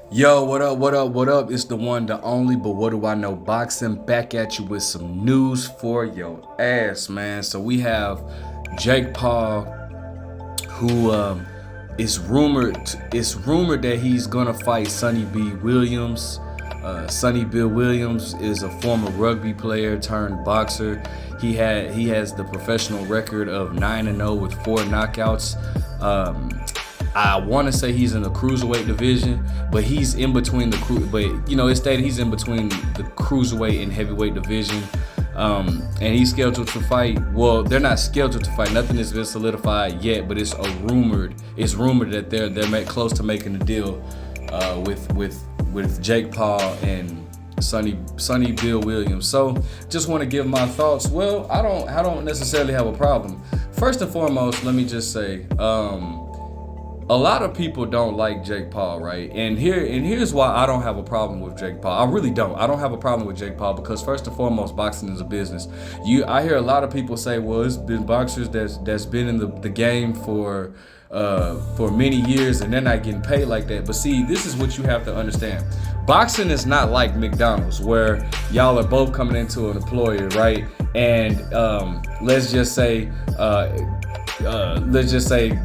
Yo, what up, what up, what up? It's the one, the only, but what do I know? Boxing back at you with some news for your ass, man. So we have Jake Paul, who it's rumored that he's gonna fight Sonny B. Williams. Sonny Bill Williams is a former rugby player turned boxer. He has the professional record of 9-0 with 4 knockouts. I want to say he's in the cruiserweight division, but he's in between it's stated he's in between the cruiserweight and heavyweight division. And he's scheduled to fight. Well, they're not scheduled to fight. Nothing has been solidified yet, but it's rumored that they're close to making a deal with Jake Paul and Sonny Bill Williams. So just want to give my thoughts. Well, I don't necessarily have a problem. First and foremost, let me just say, a lot of people don't like Jake Paul, right? And here's why I don't have a problem with Jake Paul. I really don't. I don't have a problem with Jake Paul because first and foremost, boxing is a business. I hear a lot of people say, well, it's been boxers that's been in the game for many years and they're not getting paid like that. But see, this is what you have to understand. Boxing is not like McDonald's where y'all are both coming into an employer, right? And let's just say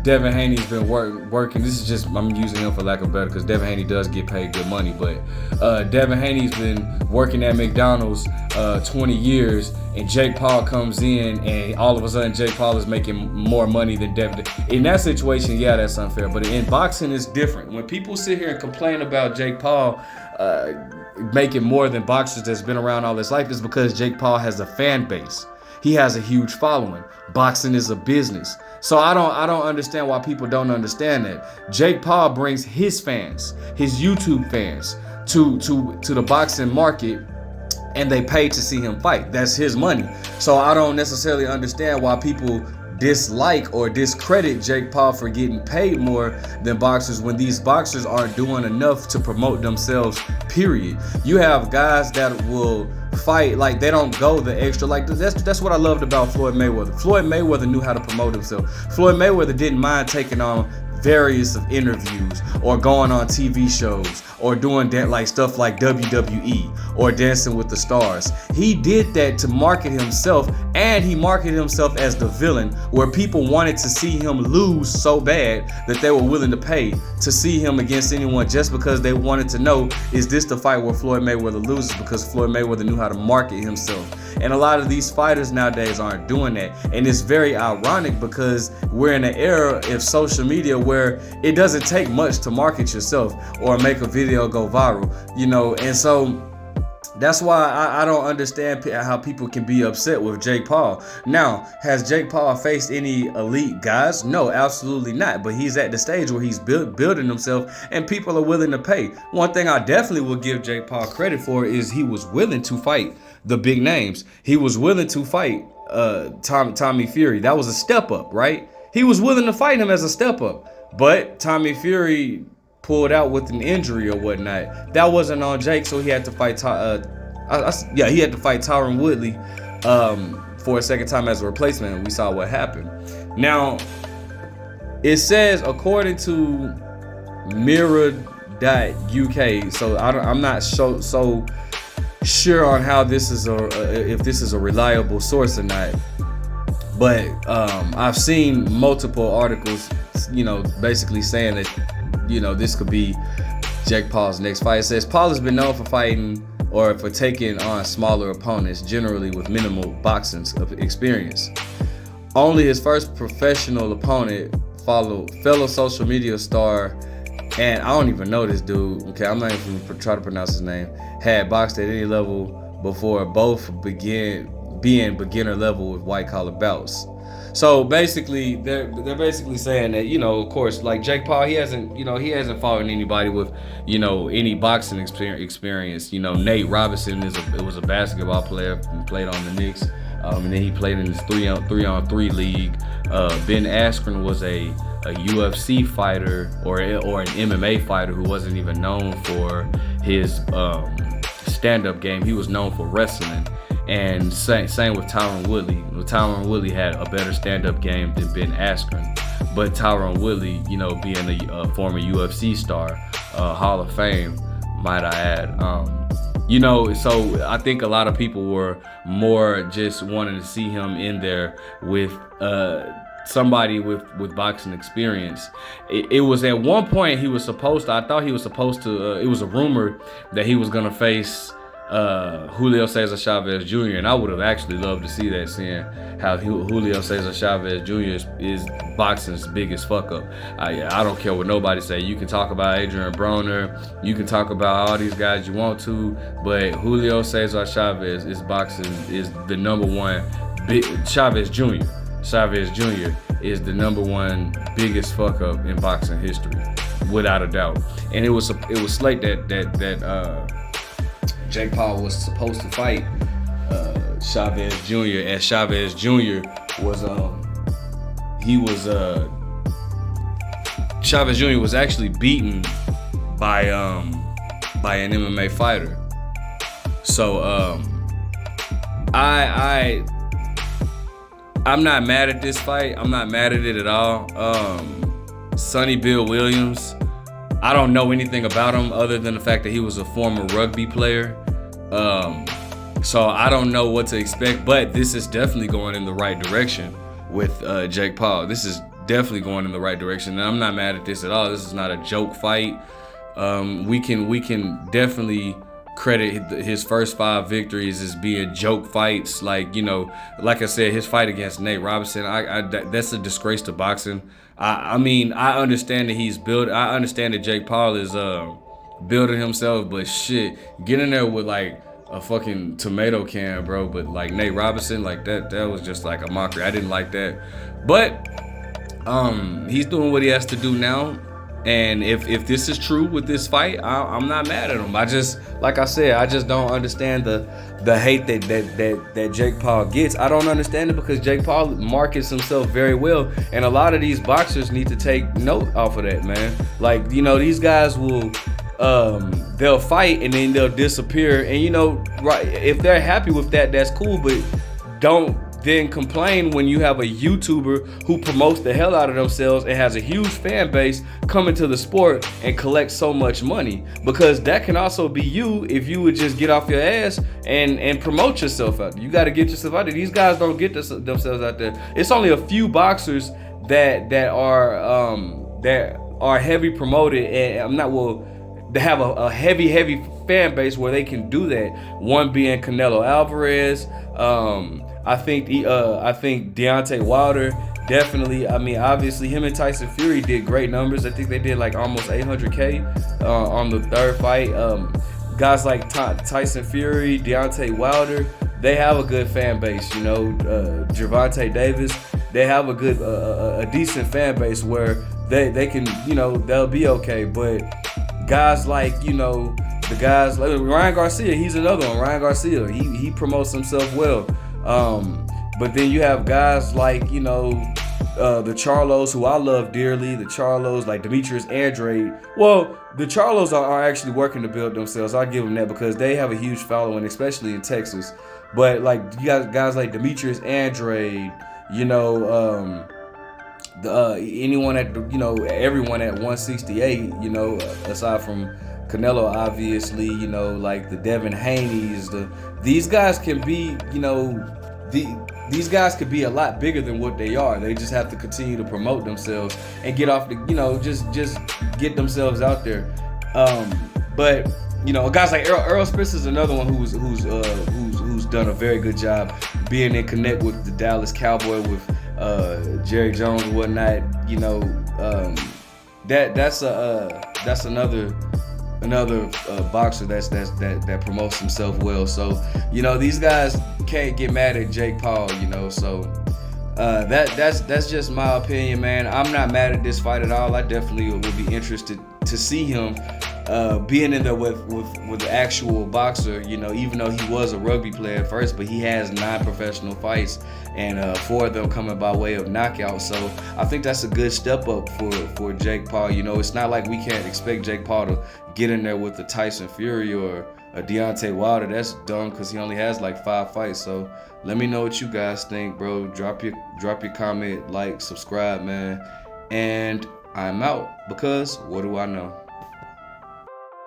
Devin Haney's been working. This is just, I'm using him for lack of better because Devin Haney does get paid good money. But Devin Haney's been working at McDonald's 20 years, and Jake Paul comes in, and all of a sudden Jake Paul is making more money than Devin. In that situation, yeah, that's unfair. But in boxing, it's different. When people sit here and complain about Jake Paul making more than boxers that's been around all his life, is because Jake Paul has a fan base. He has a huge following. Boxing is a business. So I don't understand why people don't understand that. Jake Paul brings his fans, his YouTube fans, to the boxing market, and they pay to see him fight. That's his money. So I don't necessarily understand why people dislike or discredit Jake Paul for getting paid more than boxers when these boxers aren't doing enough to promote themselves, period. You have guys that will fight like they don't go the extra. Like that's what I loved about Floyd Mayweather. Floyd Mayweather knew how to promote himself. Floyd Mayweather didn't mind taking on various of interviews or going on TV shows or doing that, like stuff like WWE or Dancing with the Stars. He did that to market himself, and he marketed himself as the villain, where people wanted to see him lose so bad that they were willing to pay to see him against anyone just because they wanted to know, is this the fight where Floyd Mayweather loses? Because Floyd Mayweather knew how to market himself. And a lot of these fighters nowadays aren't doing that. And it's very ironic because we're in an era of social media where it doesn't take much to market yourself or make a video go viral, and so that's why I don't understand how people can be upset with Jake Paul. Now, has Jake Paul faced any elite guys? No, absolutely not. But he's at the stage where he's building himself, and people are willing to pay. One thing I definitely will give Jake Paul credit for is he was willing to fight the big names. He was willing to fight Tommy Fury. That was a step up, right? He was willing to fight him as a step up. But Tommy Fury pulled out with an injury or whatnot. That wasn't on Jake, so he had to fight. He had to fight Tyron Woodley for a second time as a replacement. And we saw what happened. Now, it says according to Mirror.uk. So I'm not so sure on how this is if this is a reliable source or not. But I've seen multiple articles, basically saying that, this could be Jake Paul's next fight. It says Paul has been known for fighting or for taking on smaller opponents, generally with minimal boxing experience. Only his first professional opponent, fellow social media star, and I don't even know this dude, okay, I'm not even gonna try to pronounce his name, had boxed at any level before. Both being beginner level with white collar bouts. So basically, they're basically saying that, of course, like Jake Paul, he hasn't fought anybody with, any boxing experience. Nate Robinson was a basketball player and played on the Knicks, and then he played in this 3-on-3 league. Ben Askren was a UFC fighter or an MMA fighter who wasn't even known for his stand-up game. He was known for wrestling. And same with Tyron Woodley. Tyron Woodley had a better stand-up game than Ben Askren. But Tyron Woodley, you know, being a former UFC star, Hall of Fame, might I add. You know, so I think a lot of people were more just wanting to see him in there with somebody with boxing experience. It was at one point he was supposed to, I thought he was supposed to, it was a rumor that he was gonna face Julio Cesar Chavez Jr. and I would have actually loved to see that, seeing how Julio Cesar Chavez Jr. is boxing's biggest fuck up. I don't care what nobody say. You can talk about Adrian Broner, you can talk about all these guys you want to, but Julio Cesar Chavez is the number one Chavez Jr. Chavez Jr. is the number one biggest fuck up in boxing history, without a doubt. And it was slate that Jake Paul was supposed to fight Chavez Jr. as Chavez Jr. was Chavez Jr. was actually beaten by an MMA fighter. So I'm not mad at this fight. I'm not mad at it at all. Sonny Williams, I don't know anything about him other than the fact that he was a former rugby player. So I don't know what to expect, but this is definitely going in the right direction with Jake Paul. This is definitely going in the right direction, and I'm not mad at this at all. This is not a joke fight. We can definitely credit his first 5 victories as being joke fights. Like, you know, like I said, his fight against Nate Robinson, that's a disgrace to boxing. I mean, I understand that I understand that Jake Paul is building himself, but shit, get in there with like a fucking tomato can, bro. But like Nate Robinson, like that was just like a mockery. I didn't like that. But he's doing what he has to do now. And if this is true with this fight, I'm not mad at him. I just, like I said, I just don't understand the hate that Jake Paul gets. I don't understand it because Jake Paul markets himself very well, and a lot of these boxers need to take note off of that, man. Like, you know, these guys will they'll fight and then they'll disappear, and you know, right, if they're happy with that, that's cool, but don't then complain when you have a YouTuber who promotes the hell out of themselves and has a huge fan base come into the sport and collect so much money, because that can also be you if you would just get off your ass and promote yourself out there. You got to get yourself out there. These guys don't get themselves out there. It's only a few boxers that are heavy promoted, and they have a heavy fan base where they can do that. One being Canelo Alvarez. I think Deontay Wilder, definitely. I mean, obviously him and Tyson Fury did great numbers. I think they did like almost 800K on the third fight. Guys like Tyson Fury, Deontay Wilder, they have a good fan base. You know, Gervonta Davis, they have a decent fan base where they can, you know, they'll be okay. But guys like, you know, the guys like Ryan Garcia, he's another one. Ryan Garcia, he promotes himself well. But then you have guys like, you know, the Charlos, who I love dearly, the Charlos like Demetrius Andrade. Well, the Charlos are actually working to build themselves. I give them that because they have a huge following, especially in Texas. But like you got guys like Demetrius Andrade, you know, anyone at, you know, everyone at 168, you know, aside from Canelo, obviously, you know, like the Devin Haney's, these guys can be, you know, these guys could be a lot bigger than what they are. They just have to continue to promote themselves and get off the, you know, just get themselves out there. But you know, guys like Earl Spence is another one who's done a very good job being in connect with the Dallas Cowboy with Jerry Jones and whatnot. You know, that's another boxer that promotes himself well. So, you know, these guys can't get mad at Jake Paul, you know. So that's just my opinion, man. I'm not mad at this fight at all. I definitely would be interested to see him being in there with the actual boxer, you know, even though he was a rugby player at first, but he has 9 professional fights and 4 of them coming by way of knockout. So I think that's a good step up for Jake Paul. You know, it's not like we can't expect Jake Paul to get in there with the Tyson Fury or a Deontay Wilder. That's dumb because he only has like 5 fights. So let me know what you guys think, bro. Drop your comment, like, subscribe, man. And I'm out because what do I know?